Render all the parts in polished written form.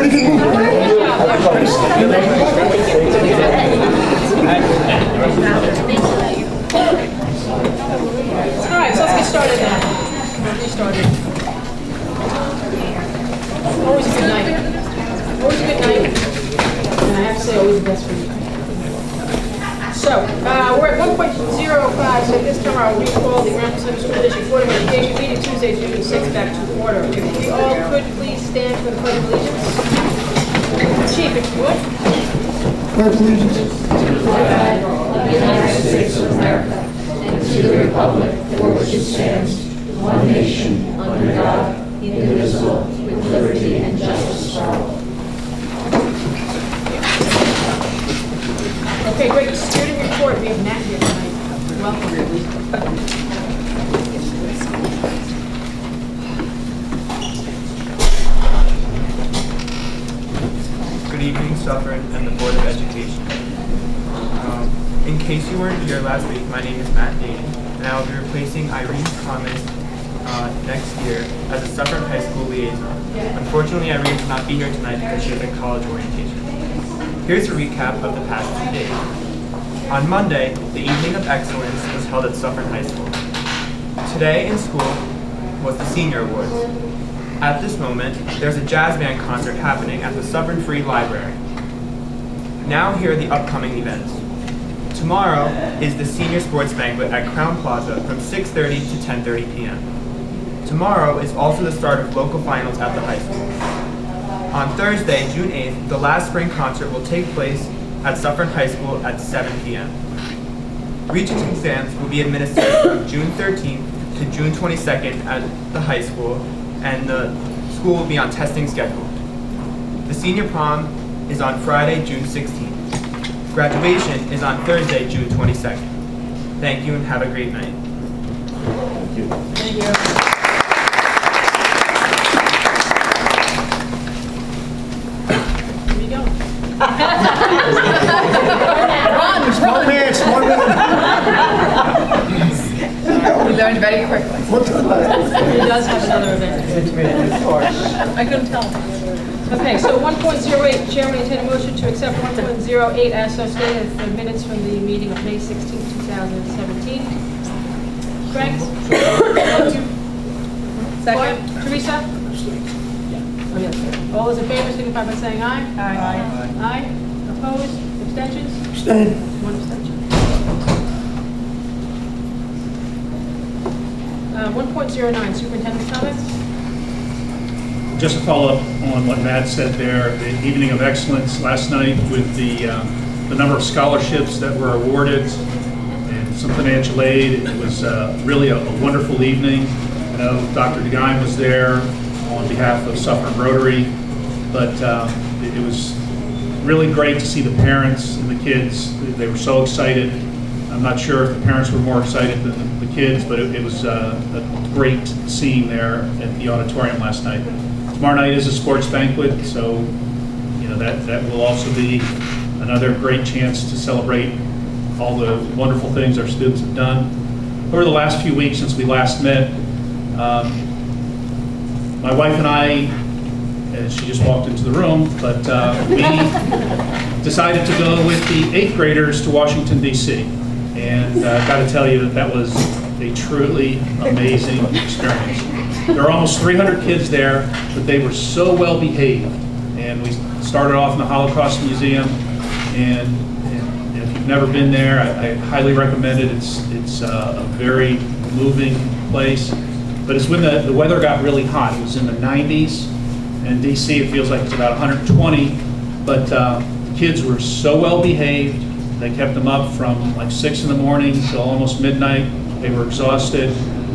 Alright, so let's get started now. Always a good night. Always a good night. And I have to say, always the best for you. So, we're at 1.05, so at this time I'll recall the Ramapo Center School District Board of Education meeting Tuesday, June 6th, back to order. If we all could please stand for the Pledge of Allegiance. Chief, if you would. Pledge allegiance to the flag of the United States of America and to the republic for which it stands, one nation, under God, indivisible, with liberty and justice for all. Okay, great. Student report. We have Matt here tonight. Welcome. Good evening, Suffolk and the Board of Education. In case you weren't here last week, my name is Matt Dayton, and I will be replacing Irene Thomas next year as a Suffolk High School liaison. Unfortunately, Irene could not be here tonight because she is at college orientation. Here's a recap of the past 2 days. On Monday, the Evening of Excellence was held at Suffolk High School. Today in school was the Senior Awards. At this moment, there's a jazz band concert happening at the Suffolk Free Library. Now here are the upcoming events. Tomorrow is the Senior Sports Banquet at Crown Plaza from 6:30 to 10:30 p.m. Tomorrow is also the start of local finals at the high school. On Thursday, June 8th, the last spring concert will take place at Suffolk High School at 7 p.m. Regents exams will be administered from June 13th to June 22nd at the high school, and the school will be on testing schedule. The senior prom is on Friday, June 16th. Graduation is on Thursday, June 22nd. Thank you and have a great night. Thank you. Smart man, smart man. We learned very quickly. He does have another event. I couldn't tell. Okay, so 1.08, Chairman intended motion to accept 1.08 as so stated the minutes from the meeting of May 16, 2017. Frank? Thank you. Second. Teresa? Oh, yes. All those in favor signify by saying aye. Aye. Aye. Opposed? Abstentions? Abstain. One abstention. 1.09, Superintendent's comments? Just to follow up on what Matt said there, the Evening of Excellence last night with the number of scholarships that were awarded and some financial aid. It was really a wonderful evening. I know Dr. DeGuy was there on behalf of Suffolk Rotary, but it was really great to see the parents and the kids. They were so excited. I'm not sure if the parents were more excited than the kids, but it was a great scene there at the auditorium last night. Tomorrow night is a sports banquet, so that will also be another great chance to celebrate all the wonderful things our students have done. Over the last few weeks since we last met, my wife and I, she just walked into the room, but we decided to go with the 8th graders to Washington, D.C. And I've got to tell you that was a truly amazing experience. There were almost 300 kids there, but they were so well behaved. And we started off in the Holocaust Museum, and if you've never been there, I highly recommend it. It's a very moving place. But it's when the weather got really hot. It was in the 90s. In DC, it feels like it's about 120. But the kids were so well behaved. They kept them up from like 6 in the morning till almost midnight. They were exhausted,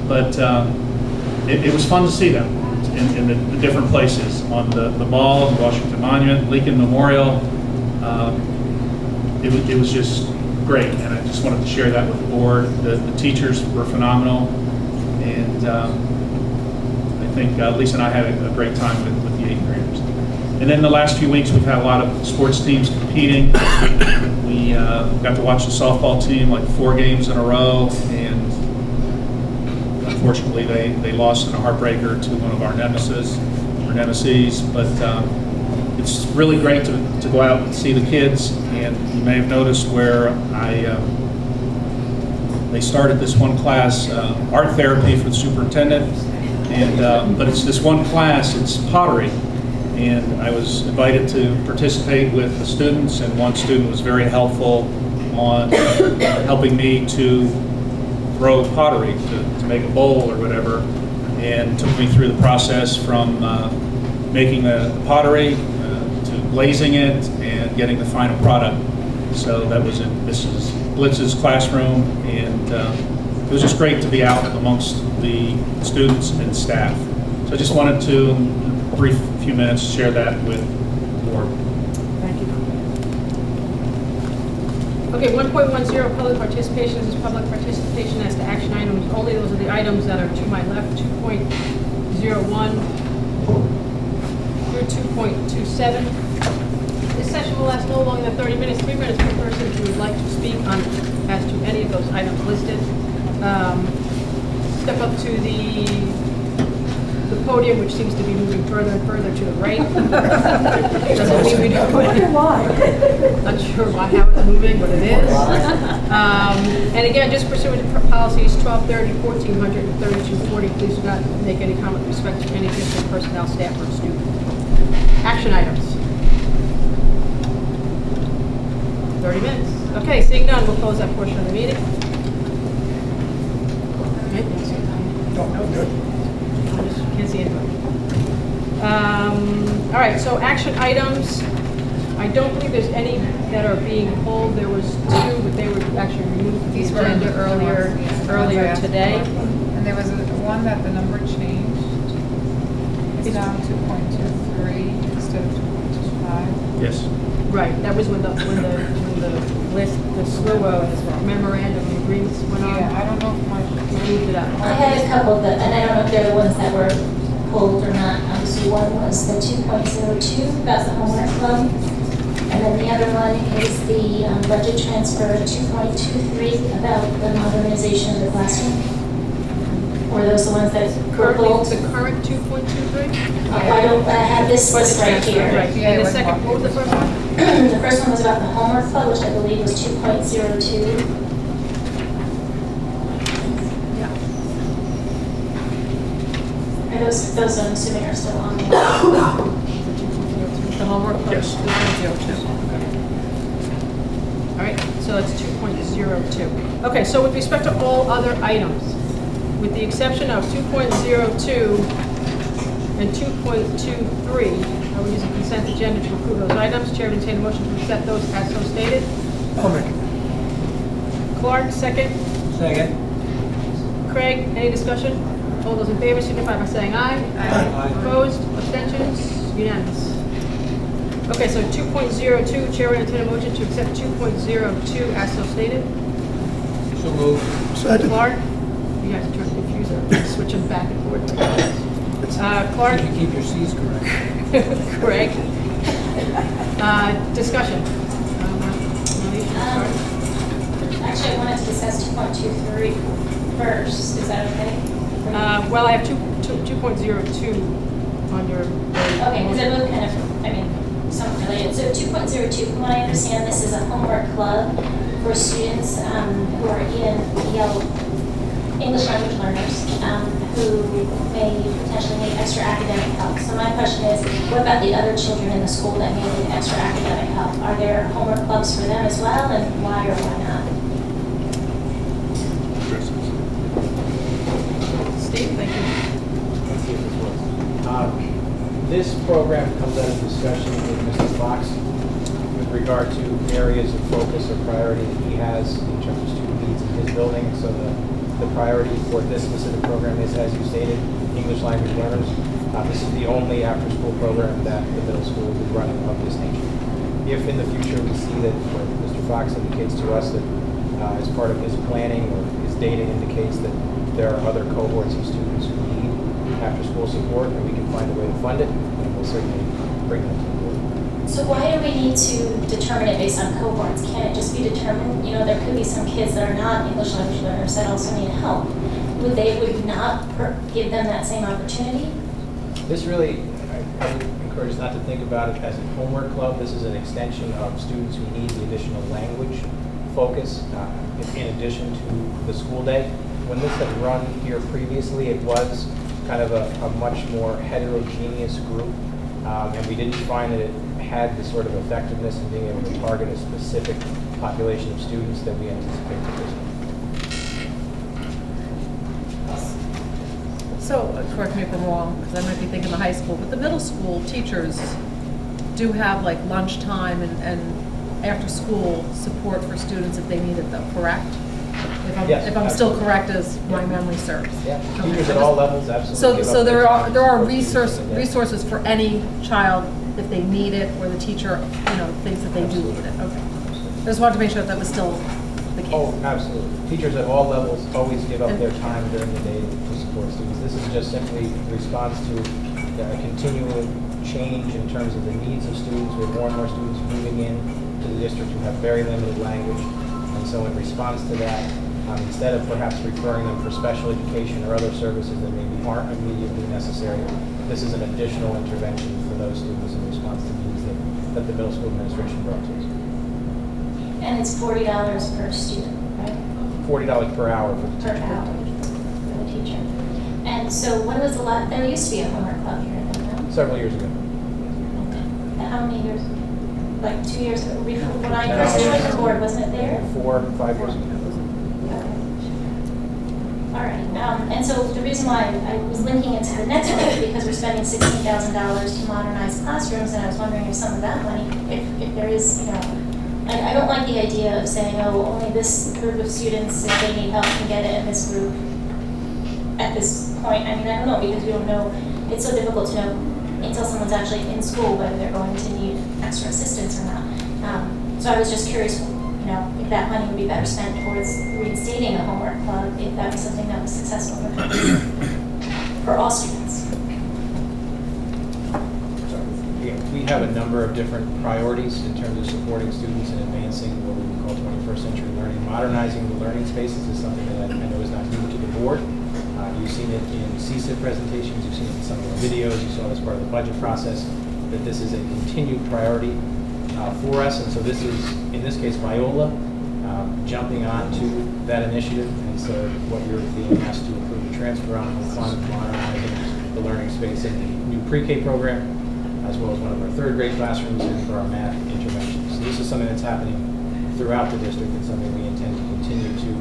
but it was fun to see them in the different places, on the mall, the Washington Monument, Lincoln Memorial. It was just great, and I just wanted to share that with the board. The teachers were phenomenal, and I think Lisa and I had a great time with the 8th graders. And then the last few weeks, we've had a lot of sports teams competing. We got to watch the softball team like 4 games in a row, and unfortunately they lost in a heartbreaker to one of our nemesis, but it's really great to go out and see the kids, and you may have noticed where they started this one class, art therapy for the superintendent, and but it's this one class, it's pottery, and I was invited to participate with the students, and one student was very helpful on helping me to throw pottery, to make a bowl or whatever, and took me through the process from making the pottery to glazing it and getting the final product. So that was in Mrs. Blitz's classroom, and it was just great to be out amongst the students and staff. So I just wanted to, in a brief few minutes, share that with the board. Thank you. Okay, 1.10, public participation. This is public participation as to action items only. Those are the items that are to my left, 2.01 through 2.27. This session will last no longer than 30 minutes, 3 minutes per person who would like to speak on as to any of those items listed. Step up to the podium, which seems to be moving further and further to the right. Doesn't mean we don't. Not sure how it's moving, but it is. And again, just pursuant to policies 1230, 1400, and 3240, please do not make any comment with respect to any district personnel, staff, or student. Action items. 30 minutes. Okay, seeing none, we'll close that portion of the meeting. Okay, I just can't see anybody. All right, so action items. I don't believe there's any that are being pulled. There was 2, but they were actually removed from the These were agenda earlier today. And there was one that the number changed. It's down 2.23 instead of 2.25. Yes. Right, that was when the list, the slew of memorandum of agreements went on. Yeah, I don't know if my. We moved it up. I had a couple that, and I don't know if they're the ones that were pulled or not. So one was the 2.02 about the homework club, and then the other one is the budget transfer 2.23 about the modernization of the classroom. Were those the ones that were pulled? The current 2.23? I have this list right here. Right, Yeah, and it the was second, one. what was the first one? The first one was about the homework club, which I believe was 2.02. Yeah. And those I'm assuming are still on. The homework club. Yes. 2.02. All right, so it's 2.02. Okay, so with respect to all other items, with the exception of 2.02 and 2.23, I will use a consent agenda to approve those items. Chair would entertain a motion to accept those as so stated. I'll make it. Clark, second. Second. Craig, any discussion? All those in favor signify by saying aye. Aye. Opposed, abstentions, unanimous. Okay, so 2.02, Chair would entertain a motion to accept 2.02 as so stated. So move. Second. Clark, you guys are trying to confuse her, switching back and forth. Clark, You keep your C's correct. Craig. Discussion. Actually, I wanted to discuss 2.23 first. Is that okay? Well, I have 2.02 on your. Okay, because they're both kind of, somewhat related. So 2.02, from what I understand, this is a homework club for students who are in English language learners who may potentially need extra academic help. So my question is, what about the other children in the school that may need extra academic help? Are there homework clubs for them as well, and why or why not? Steve, thank you. Let's see if this works. This program comes out of discussion with Mr. Fox with regard to areas of focus or priority that he has in terms of student needs in his building. So the priority for this specific program is, as you stated, English language learners. This is the only after-school program that the middle school will be running of this nature. If in the future we see that, or Mr. Fox indicates to us that as part of his planning or his data indicates that there are other cohorts of students who need after-school support and we can find a way to fund it, then we'll certainly bring them to the board. So why do we need to determine it based on cohorts? Can't it just be determined, there could be some kids that are not English language learners that also need help. Would not give them that same opportunity? This really, I would encourage us not to think about it as a homework club. This is an extension of students who need the additional language focus in addition to the school day. When this had run here previously, it was kind of a much more heterogeneous group, and we didn't find that it had the sort of effectiveness in being able to target a specific population of students that we anticipate for this. So, correct me if I'm wrong, because I might be thinking the high school, but the middle school teachers do have like lunchtime and after-school support for students if they need it though, correct? Yes, If I'm still absolutely. correct as my memory serves. Yeah, Okay. teachers at all levels absolutely. So there are resources resources for any child if they need it, or the teacher, thinks that they do need it, okay. I just wanted to make sure that was still the case. Oh, absolutely. Teachers at all levels always give up their time during the day to support students. This is just simply a response to a continual change in terms of the needs of students. We have more and more students moving in to the district who have very limited language. And so in response to that, instead of perhaps referring them for special education or other services that maybe aren't immediately necessary, this is an additional intervention for those students in response to needs that the middle school administration brought to us. And it's $40 per student, right? $40 per hour for the Per teacher. hour for the teacher. And so when was the last, there used to be a homework club here, no? Several years ago. And how many years? Like 2 years ago? Before, when I No. first joined the board, wasn't it there? 4 or 5 years ago. All right, and so the reason why I was linking it to the next one is because we're spending $16,000 to modernize classrooms, and I was wondering if some of that money, if there is, I don't like the idea of saying, oh, only this group of students, if they need help, can get it, and this group at this point. I mean, I don't know, because we don't know, it's so difficult to know until someone's actually in school whether they're going to need extra assistance or not. So I was just curious, if that money would be better spent towards reinstating a homework club, if that was something that was successful for all students. We have a number of different priorities in terms of supporting students and advancing what we would call 21st century learning. Modernizing the learning spaces is something that I know is not new to the board. You've seen it in CSD presentations, you've seen it in some of the videos, you saw it as part of the budget process, that this is a continued priority for us. And so this is, in this case, Viola jumping onto that initiative. And so what you're being asked to approve the transfer on will fund modernizing the learning space in the new pre-K program, as well as one of our third grade classrooms and for our math interventions. So this is something that's happening throughout the district and something we intend to continue to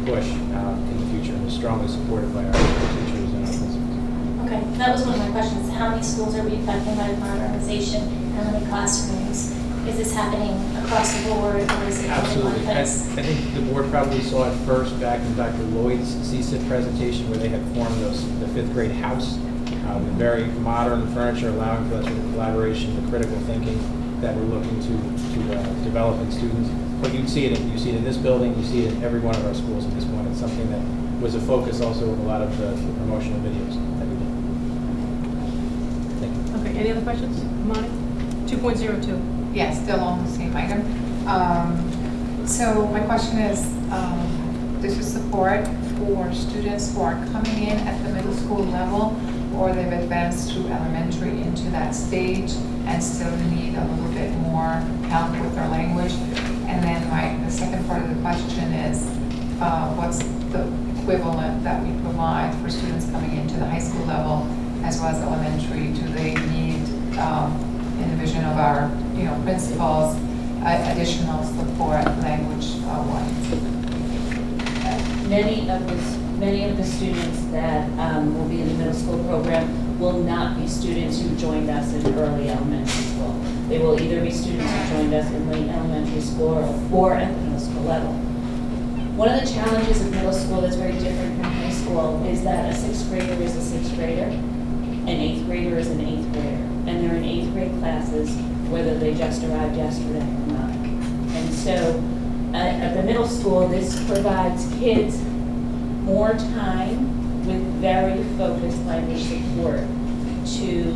push in the future, and is strongly supported by our teachers and our principals. Okay, that was one of my questions. How many schools are we affecting by modernization? How many classrooms? Is this happening across the board, or is it only one Absolutely. I place? think the board probably saw it first back in Dr. Lloyd's CSIP presentation, where they had formed the fifth grade house with very modern furniture, allowing for that sort of collaboration, the critical thinking that we're looking to develop in students. But you see it in this building, you see it in every one of our schools at this point. It's something that was a focus also of a lot of the promotional videos that we did. Thank you. Okay, any other questions? Monty? 2.02. Yes, still on the same item. So my question is, this is support for students who are coming in at the middle school level, or they've advanced through elementary into that stage and still need a little bit more help with their language. And then the second part of the question is, what's the equivalent that we provide for students coming into the high school level as well as elementary? Do they need, in the vision of our principals, additional support language-wise? Many of the students that will be in the middle school program will not be students who joined us in early elementary school. They will either be students who joined us in late elementary school or at the middle school level. One of the challenges of middle school that's very different from high school is that a sixth grader is a sixth grader, an eighth grader is an eighth grader, and they're in eighth grade classes whether they just arrived yesterday or not. And so at the middle school, this provides kids more time with very focused language support to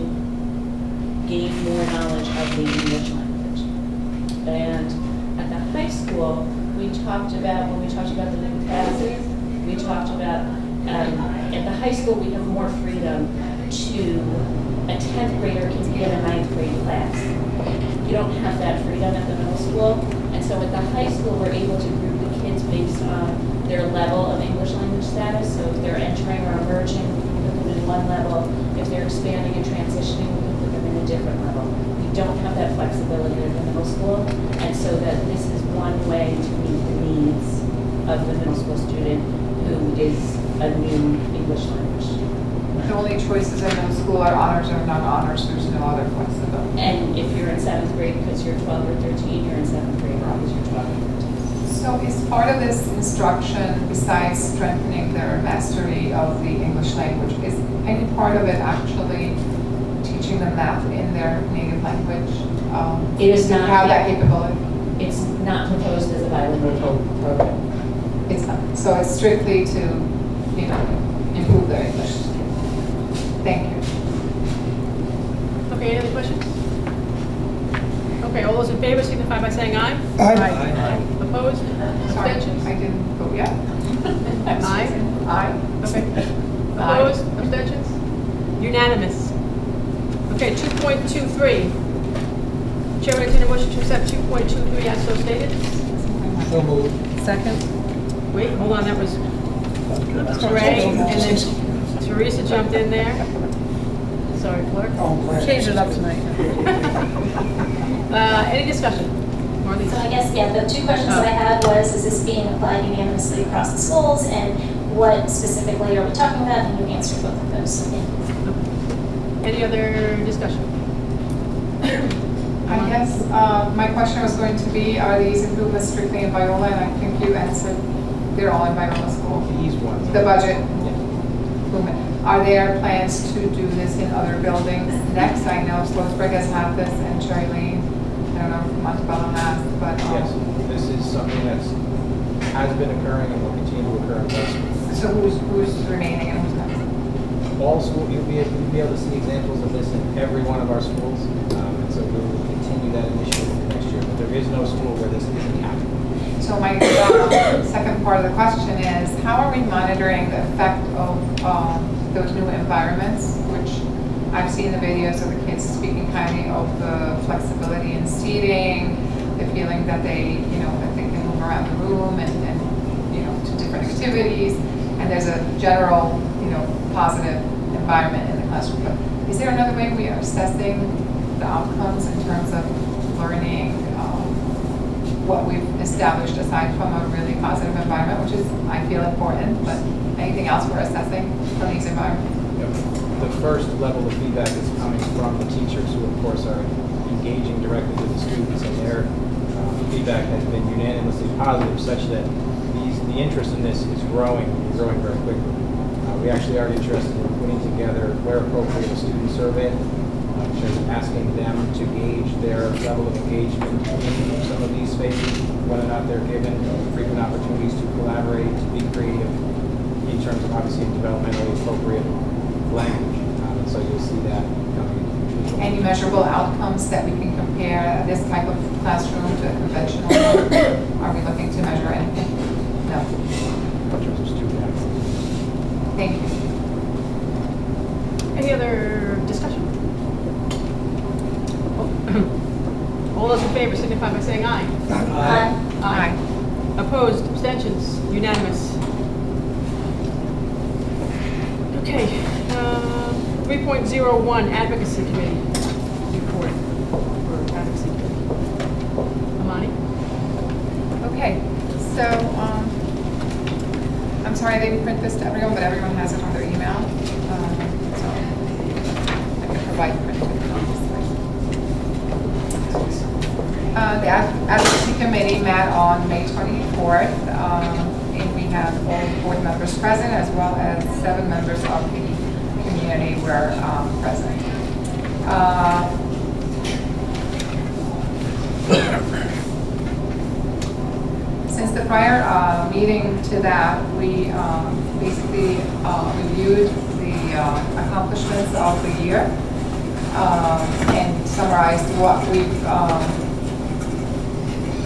gain more knowledge of the English language. And at the high school, when we talked about the new classes, we talked about, at the high school, we have more freedom to a 10th grader can be in a 9th grade class. You don't have that freedom at the middle school. And so at the high school, we're able to group the kids based on their level of English language status. So if they're entering or emerging, we can put them in one level. If they're expanding and transitioning, we can put them in a different level. We don't have that flexibility at the middle school. And so that this is one way to meet the needs of the middle school student who is a new English language student. The only choices in middle school are honors or non-honors, there's no other flexibility. And if you're in 7th grade because you're 12 or 13, you're in 7th grade because you're 12 or 13. So is part of this instruction, besides strengthening their mastery of the English language, is any part of it actually teaching them math in their native language? It is to not. have that capability? It's not proposed as a bilingual program. It's not. So it's strictly to, improve their English. Thank you. Okay, any other questions? Okay, all those in favor signify by saying aye. Aye. Opposed? Sorry, Abstentions? I didn't vote yet. Aye. Aye. Okay. Opposed? Abstentions? Unanimous. Okay, 2.23. Chair will entertain a motion to accept 2.23 as so stated. So moved. Second? Wait, hold on, that was Ray, and then Teresa jumped in there. Sorry, clerk. Change it up tonight. Any discussion? Marlene? So I guess, the two questions that I had was, is this being applied unanimously across the schools? And what specifically are we talking about? And you answered both of those. Any other discussion? I guess my question was going to be, are these improvements strictly in Viola? And I think you answered, they're all in Viola School. These ones. The budget Yeah. improvement. Are there plans to do this in other buildings next? I know Sloatsburg has had this and Cherry Lane. I don't know if Montebello has, but. Yes, this is something has been occurring and will continue to occur in both schools. So who's remaining and who's next? All school, you'll be able to see examples of this in every one of our schools. And so we will continue that initiative next year. But there is no school where this isn't happening. So my second part of the question is, how are we monitoring the effect of those new environments, which I've seen the videos of the kids speaking highly of the flexibility in seating, the feeling that they, that they can move around the room and to different activities, and there's a general, positive environment in the classroom. But is there another way we are assessing the outcomes in terms of learning, what we've established aside from a really positive environment, which is, I feel, important, but anything else we're assessing from these environments? The first level of feedback is coming from the teachers who, of course, are engaging directly with the students, and their feedback has been unanimously positive, such that the interest in this is growing very quickly. We actually are interested in putting together, where appropriate, a student survey, which is asking them to gauge their level of engagement in some of these spaces, whether or not they're given frequent opportunities to collaborate, to be creative, in terms of obviously developmentally appropriate language. And so you'll see that coming in the future. Any measurable outcomes that we can compare this type of classroom to a conventional one? Are we looking to measure anything? No. In terms of student outcomes. Thank you. Any other discussion? All those in favor signify by saying aye. Aye. Aye. Opposed, abstentions, unanimous. Okay, 3.01, Advocacy Committee report for Advocacy Committee. Amani? Okay, so I'm sorry I didn't print this to everyone, but everyone has it on their email. So I can provide printed copies. The Advocacy Committee met on May 24th, and we had all board members present, as well as 7 members of the community were present. Since the prior meeting to that, we basically reviewed the accomplishments of the year and summarized what we've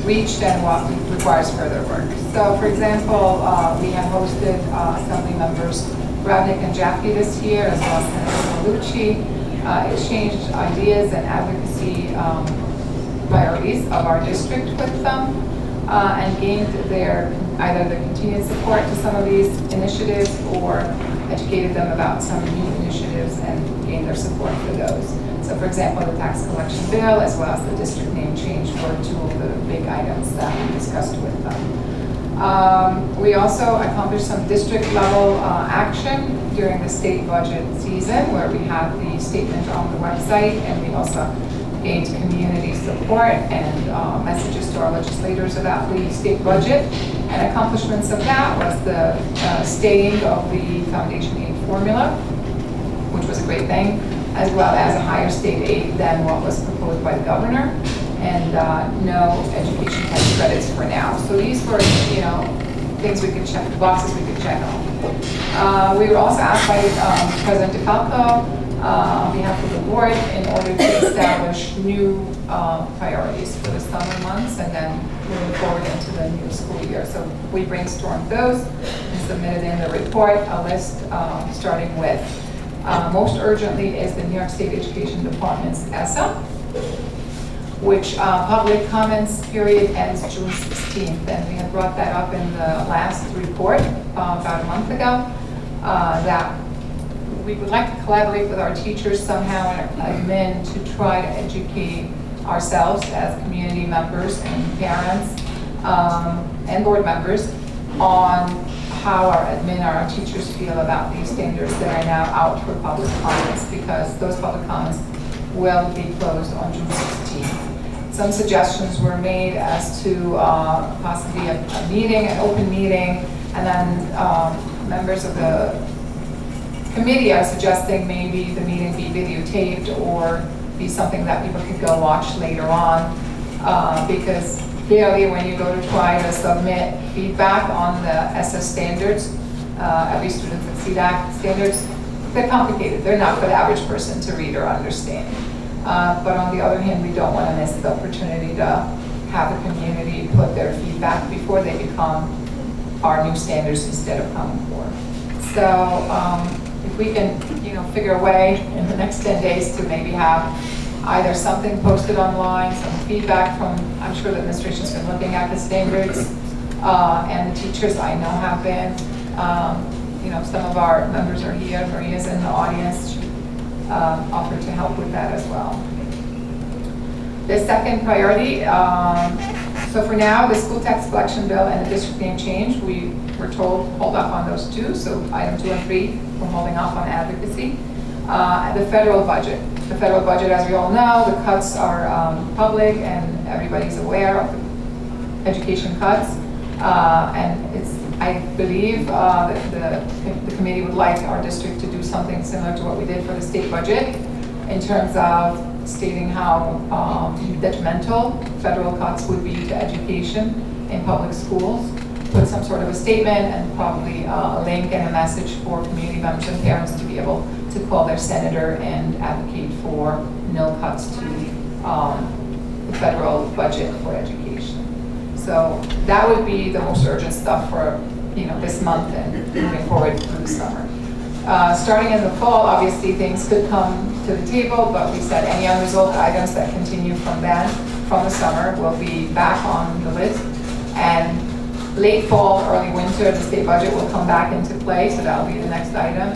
reached and what requires further work. So, for example, we have hosted Assembly members Radnick and Jaffe this year, as well as Senator Malucci. exchanged ideas and advocacy priorities of our district with them, and gained their, either the continued support to some of these initiatives or educated them about some new initiatives and gained their support for those. So for example, the tax collection bill, as well as the district name change were two of the big items that we discussed with them. We also accomplished some district level action during the state budget season, where we had the statement on the website, and we also gained community support and messages to our legislators about the state budget. And accomplishments of that was the staying of the foundation aid formula, which was a great thing, as well as a higher state aid than what was proposed by the governor, and no education tax credits for now. So these were, you know, things we could check, boxes we could check on. We were also asked by President DeFalco on behalf of the board in order to establish new priorities for the summer months and then moving forward into the new school year. So we brainstormed those and submitted in the report a list starting with most urgently is the New York State Education Department's ESSA, which public comments period ends June 16th. And we had brought that up in the last report about a month ago, that we would like to collaborate with our teachers somehow and admin to try to educate ourselves as community members and parents and board members on how our admin, our teachers feel about these standards that are now out for public comments, because those public comments will be closed on June 16th. Some suggestions were made as to possibly a meeting, an open meeting, and then members of the committee are suggesting maybe the meeting be videotaped or be something that people could go watch later on, because clearly when you go to try to submit feedback on the SS standards, every student can see that standards, they're complicated. They're not for the average person to read or understand. But on the other hand, we don't want to miss the opportunity to have the community put their feedback before they become our new standards instead of Common Core. So if we can, figure a way in the next 10 days to maybe have either something posted online, some feedback from, I'm sure the administration's been looking at the standards, and the teachers I know have been. Some of our members are here, Maria's in the audience, she offered to help with that as well. The second priority, so for now, the school tax collection bill and the district name change, we were told hold off on those two, so item 2 and 3, we're holding off on advocacy. The federal budget. The federal budget, as we all know, the cuts are public and everybody's aware of the education cuts. And it's, I believe that the committee would like our district to do something similar to what we did for the state budget in terms of stating how detrimental federal cuts would be to education in public schools. Put some sort of a statement and probably a link and a message for community members and parents to be able to call their senator and advocate for no cuts to the federal budget for education. So that would be the most urgent stuff for this month and moving forward through the summer. Starting in the fall, obviously things could come to the table, but we said any unresolved items that continue from the summer will be back on the list. And late fall, early winter, the state budget will come back into play, so that will be the next item.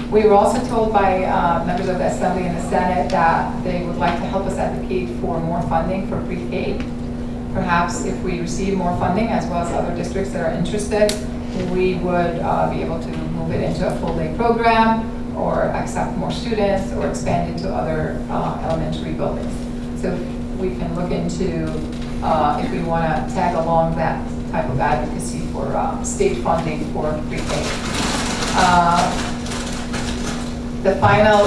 We were also told by members of the Assembly and the Senate that they would like to help us advocate for more funding for pre-K. Perhaps if we receive more funding, as well as other districts that are interested, we would be able to move it into a full-day program or accept more students or expand into other elementary buildings. So we can look into if we want to tag along that type of advocacy for state funding for pre-K. The final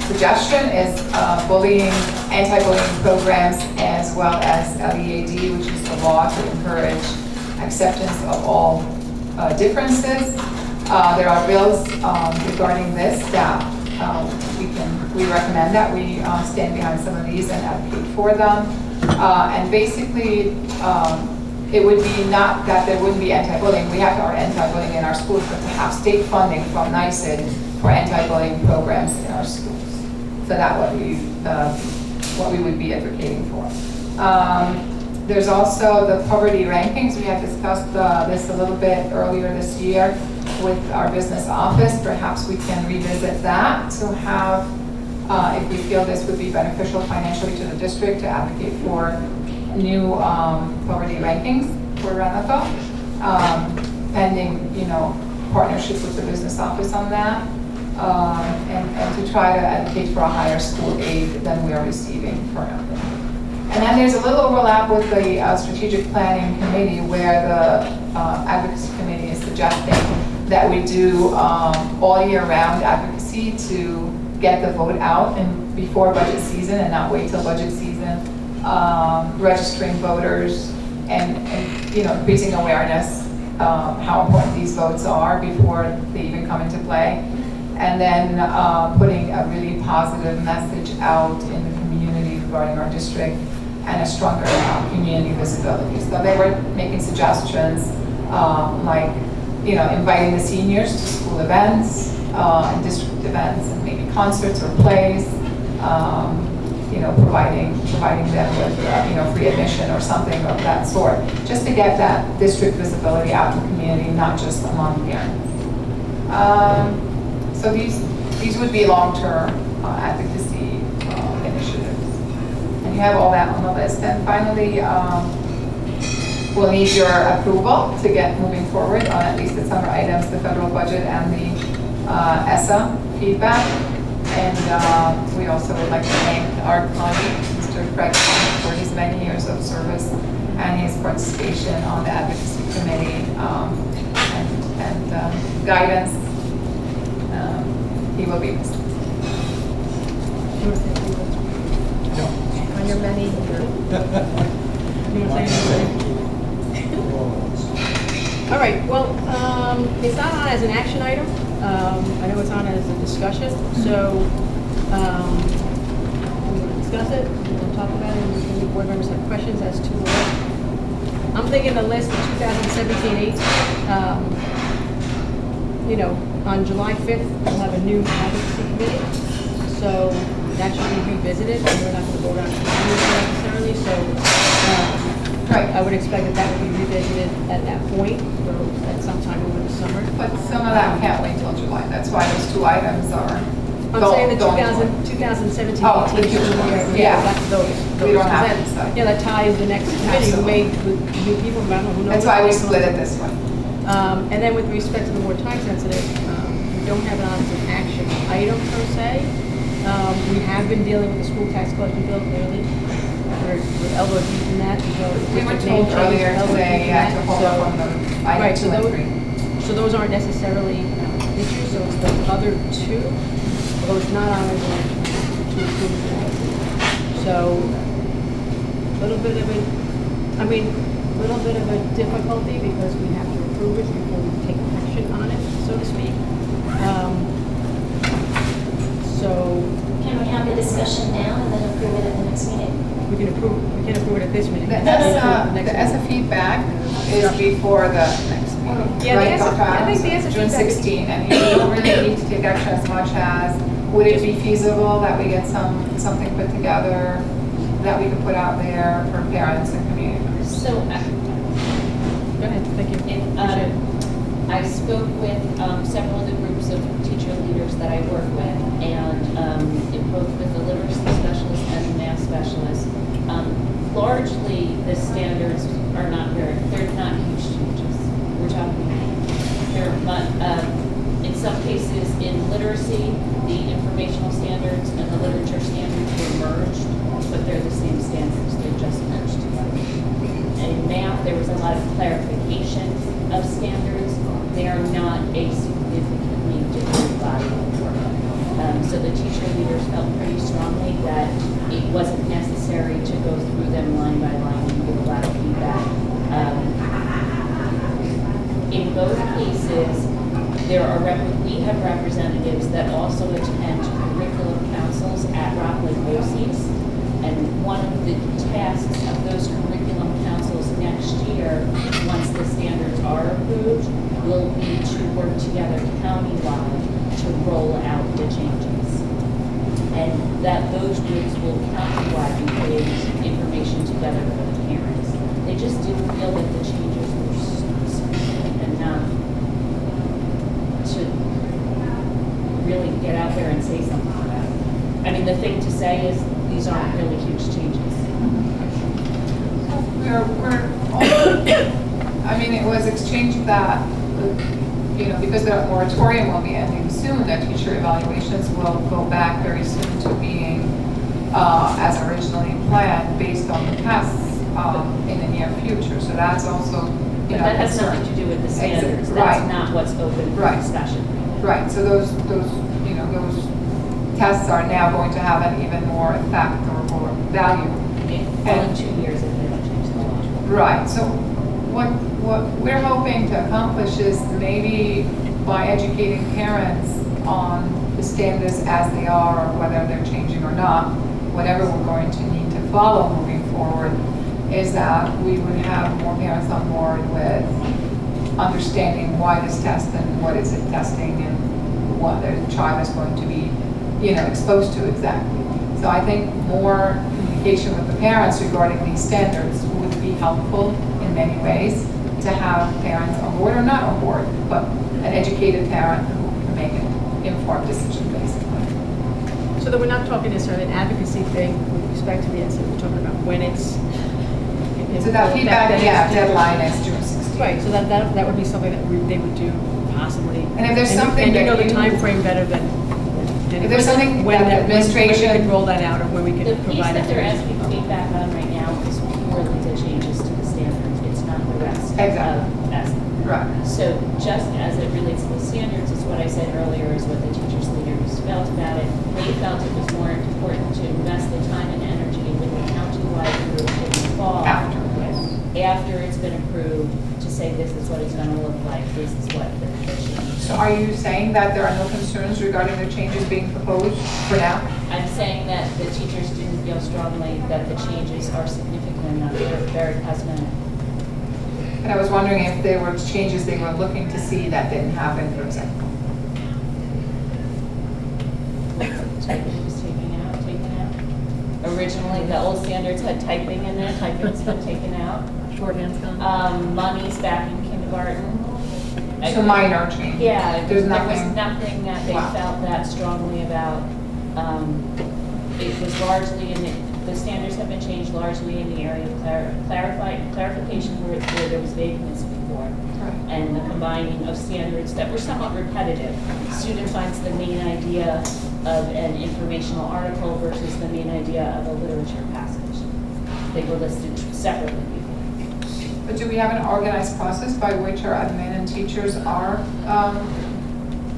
suggestion is bullying, anti-bullying programs, as well as LEAD, which is the law to encourage acceptance of all differences. There are bills regarding this that we recommend that we stand behind some of these and advocate for them. And basically, it would be not that there wouldn't be anti-bullying. We have our anti-bullying in our schools, but to have state funding from NYSED for anti-bullying programs in our schools. So that what we would be advocating for. There's also the poverty rankings. We had discussed this a little bit earlier this year with our business office. Perhaps we can revisit that to have, if we feel this would be beneficial financially to the district, to advocate for new poverty rankings for Ramapo, pending, partnership with the business office on that, and to try to advocate for a higher school aid than we are receiving currently. And then there's a little overlap with the strategic planning committee, where the advocacy committee is suggesting that we do all year round advocacy to get the vote out and before budget season and not wait till budget season, registering voters and increasing awareness how important these votes are before they even come into play. And then putting a really positive message out in the community regarding our district and a stronger community visibility. So they were making suggestions like, inviting the seniors to school events and district events and maybe concerts or plays, providing them with, free admission or something of that sort, just to get that district visibility out in the community, not just among parents. So these would be long-term advocacy initiatives. And you have all that on the list. And finally, we'll need your approval to get moving forward on at least the summer items, the federal budget and the ESSA feedback. And we also would like to thank our colleague, Mr. Craig, for his many years of service and his participation on the advocacy committee and guidance. He will be missed. On your many, all right, well, it's not on as an action item. I know it's on as a discussion, so we will discuss it, we'll talk about it, and if any board members have questions as to the list. I'm thinking the list of 2017-18, on July 5th, we'll have a new advocacy committee, so that should be revisited, and we're not going to vote on it necessarily, so I would expect that would be revisited at that point, or at some time over the summer. But some of that can't wait till July. That's why those two items are. I'm saying the 2017, 18. Oh, the future ones. Yeah. That's those. We don't have to decide. Yeah, that ties the next committee we made with new people, but I don't know who knows. That's why we split it this way. And then with respect to the more time sensitive, we don't have it on as an action item per se. We have been dealing with the school tax collector bill clearly. We're elbow deep in that. We were told earlier today to hold up on the item 2 and 3. So those aren't necessarily issues, so it's the other two, although it's not on as an action item to approve that. So a little bit of a difficulty because we have to approve it before we take action on it, so to speak. Can we have the discussion now and then approve it at the next meeting? We can approve it at this meeting. The ESSA feedback is before the next meeting. Yeah, right, the ESSA, I think the ESSA June feedback is- 16, and you don't really need to take action as much as, would it be feasible that we get something put together that we could put out there for parents and community members? So, Go ahead, thank you. I spoke with several of the groups of teacher leaders that I work with, and both with the literacy specialists and the math specialists. Largely, the standards are they're not huge changes. We're talking, in some cases, in literacy, the informational standards and the literature standards were merged, but they're the same standards, they're just merged together. And in math, there was a lot of clarification of standards. They are not a significantly different body of work. So the teacher leaders felt pretty strongly that it wasn't necessary to go through them line by line and give a lot of feedback. In both cases, we have representatives that also attend curriculum councils at Rockland BOCES. And one of the tasks of those curriculum councils next year, once the standards are approved, will be to work together countywide to roll out the changes. And countywide and putting information together for the parents. They just didn't feel that the changes were significant enough to really get out there and say something about it. I mean, the thing to say is, these aren't really huge changes. I mean, it was exchanged that, you know, because the moratorium will be ending soon, that teacher evaluations will go back very soon to being as originally planned based on the tests in the near future. So that's also, you But know, that has concern. nothing to do with the standards. Right. That's not what's open for Right. discussion. Right, so those, you know, those tests are now going to have an even more effect or more value. Well, in 2 years, if they don't change the law. Right, so what we're hoping to accomplish is maybe by educating parents on the standards as they are, or whether they're changing or not, whatever we're going to need to follow moving forward, is that we would have more parents on board with understanding why this test and what is it testing and what their child is going to be, you know, exposed to exactly. So I think more communication with the parents regarding these standards would be helpful in many ways, to have parents on board or not on board, but an educated parent who can make an informed decision basically. So that we're not talking necessarily an advocacy thing with respect to the incident, we're talking about when it's. So that feedback, is yeah, due. deadline is June 16th. Right, so that would be something that they would do possibly. And if there's something And you know that the you- time frame better than. If there's something when that when we administration- could roll that out, or when we could The piece provide that they're information. asking feedback on right now is purely the changes to the standards. It's not the rest Exactly. of ESSA. Right. So just as it relates to the standards, is what I said earlier, is what the teachers' leaders felt about it. They felt it was more important to invest the time and energy with the countywide group in the fall. After. After it's been approved, to say this is what it's gonna look like, this is what the change. So are you saying that there are no concerns regarding the changes being proposed for now? I'm saying that the teachers didn't feel strongly that the changes are significant enough, they're very cosmetic. And I was wondering if there were changes they were looking to see that didn't happen, for example. Typing was taken out. Originally, the old standards had typing in there, typing's been taken out. Shorthand's gone. Money's back in kindergarten. So minor change. Yeah, There's there was nothing. nothing that they Wow. felt that strongly about. It was largely the standards have been changed largely in the area of clarification where there was vagueness before. Right. And the combining of standards that were somewhat repetitive. Student finds the main idea of an informational article versus the main idea of a literature passage. They were listed separately before. But do we have an organized process by which our admin and teachers are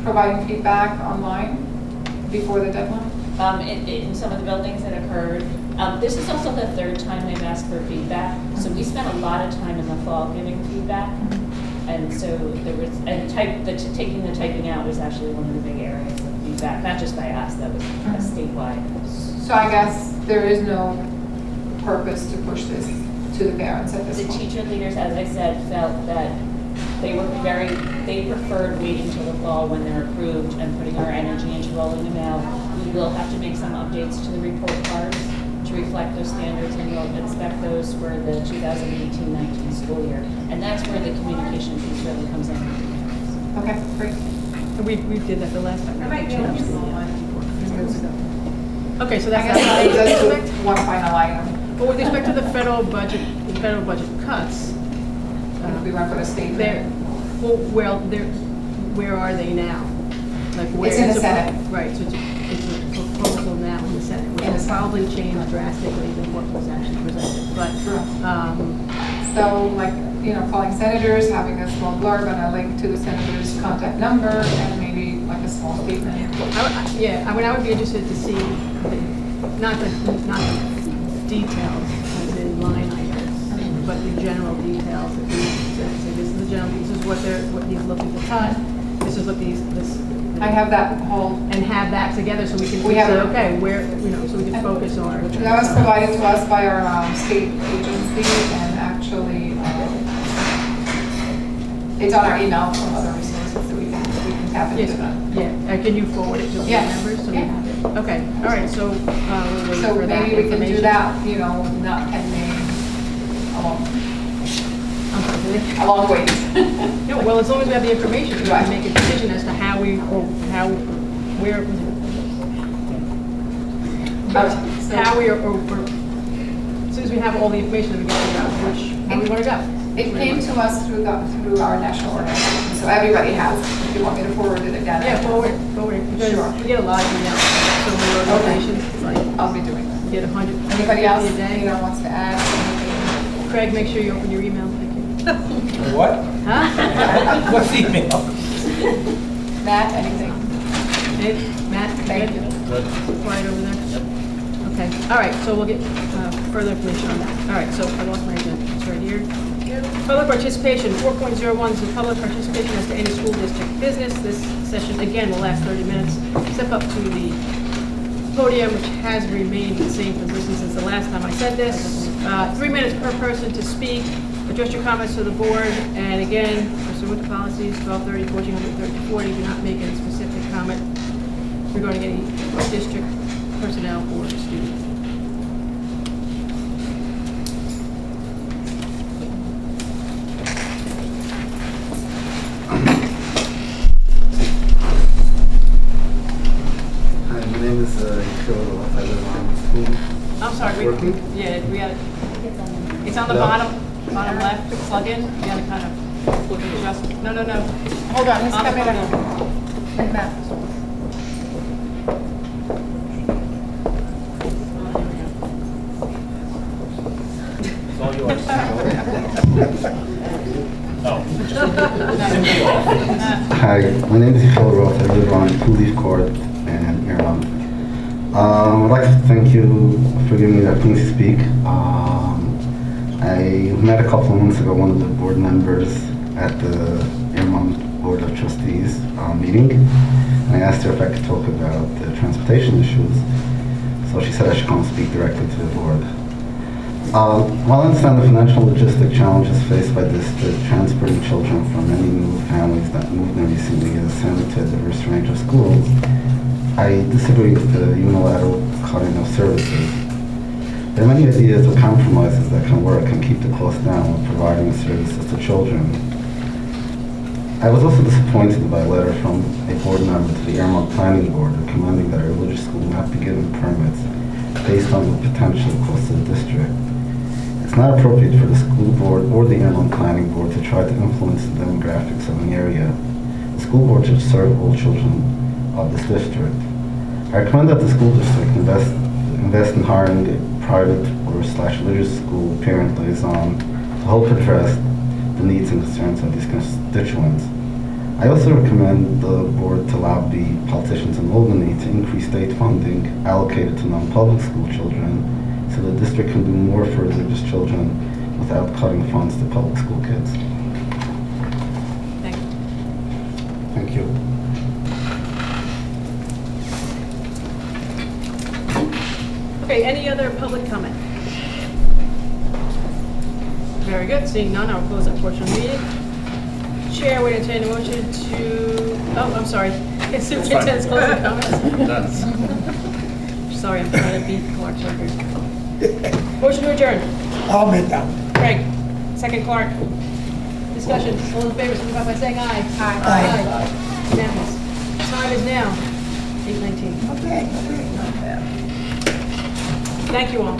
providing feedback online before the deadline? In some of the buildings that occurred. This is also the third time they've asked for feedback. So we spent a lot of time in the fall giving feedback. And so there was, and taking the typing out was actually one of the big areas of feedback, not just by us, that was statewide. So I guess there is no purpose to push this to the parents at this The point. teacher leaders, as I said, felt that they preferred waiting till the fall when they're approved and putting our energy into rolling them out. We will have to make some updates to the report cards to reflect those standards, and we'll inspect those for the 2018-19 school year. And that's where the communication piece really comes in. Okay, great. We did that the last time. We changed the years ago. Okay, so I that's. guess that leads us With to one final item. respect to the federal budget cuts, If we went for a statement. where are they now? Like where It's in the a- Senate. Right, so it's a proposal now in the Senate, which In the will Senate. probably change drastically than what was actually presented, but, So like, you know, calling senators, having a small blurb and a link to the senator's contact number, and maybe like a small statement. I would be interested to see, not the details, as in line items, but the general details. That we say, this is the general, this is what he's looking to cut, this is what I have that whole, and have that together so we can We say, have it. okay, where, so we can focus on. that was provided to us by our state agency, and actually, it's on our email from other resources, so we can tap into them. Yes, yeah, can you forward it to the Yeah. members so we Yeah. have it? Okay, all right, so we'll wait So for that maybe we can do information. that, you know, not pending Okay. a long wait. No, well, as long as we have the information, we Right. can make a decision as to how we, or how, where, how we, or, as soon as we have all the information, then we can figure out how we want to go. It came to us through our national organization, so everybody has. If you want me to forward it again. Yeah, forward, because Sure. we get a lot of emails, so many organizations, it's like, I'll be doing that. you get 100. Anybody else, a day. you know, wants to add anything? Craig, make sure you open your email, thank you. What? Huh? What's the email? Matt, anything? Dave, Matt, Thank good? Good. Quiet over there? Okay, all right, so we'll get further information on that. All right, so I lost my agenda, it's right here. Public participation, 4.01 is the public participation as to any school district business. This session, again, will last 30 minutes. Step up to the podium, which has remained the same position since the last time I said this. 3 minutes per person to speak. Address your comments to the board, and again, pursuant to policies 1230, 1400, 3040, do not make any specific comment regarding any district personnel or students. Hi, my name is Kirill. I live on school. I'm sorry, Working? we got it. It's on the bottom left, plug in, you gotta kind of look and adjust. No. Hold on, he's On the coming phone. in. Hey, Matt. It's all yours. Hi, my name is Kirill Roth. I live on Two Leaf Court in Ireland. I'd like to thank you for giving me the opportunity to speak. I met a couple of months ago one of the board members at the Ireland Board of Trustees meeting. And I asked her if I could talk about the transportation issues. So she said I should come and speak directly to the board. While I understand the financial logistic challenges faced by district transporting children from many new families that moved in recently is sent to a diverse range of schools, I disagree with the unilateral cutting of services. There are many ideas of compromises that can work and keep the cost down when providing services to children. I was also disappointed by a letter from a board member to the Airmont Planning Board recommending that a religious school not be given permits based on the potential cost of the district. It's not appropriate for the school board or the Airmont Planning Board to try to influence the demographics of an area. The school board should serve all children of this district. I recommend that the school district invest in hiring a private or / religious school parent liaison to help address the needs and concerns of these constituents. I also recommend the board to lobby politicians in Albany to increase state funding allocated to non-public school children so the district can do more for religious children without cutting funds to public school kids. Thank you. Thank you. Okay, any other public comment? Very good, seeing none, I'll close that portion of the meeting. Chair would entertain a motion to, oh, I'm sorry, Superintendent's closing comments. Sorry, I'm trying to beat Clark's record. Motion to adjourn. I'll make that. Craig, second Clark. Discussion, all in favor, signify by saying aye. Aye. Unanimous. Time is now 8:19. Okay. Thank you all.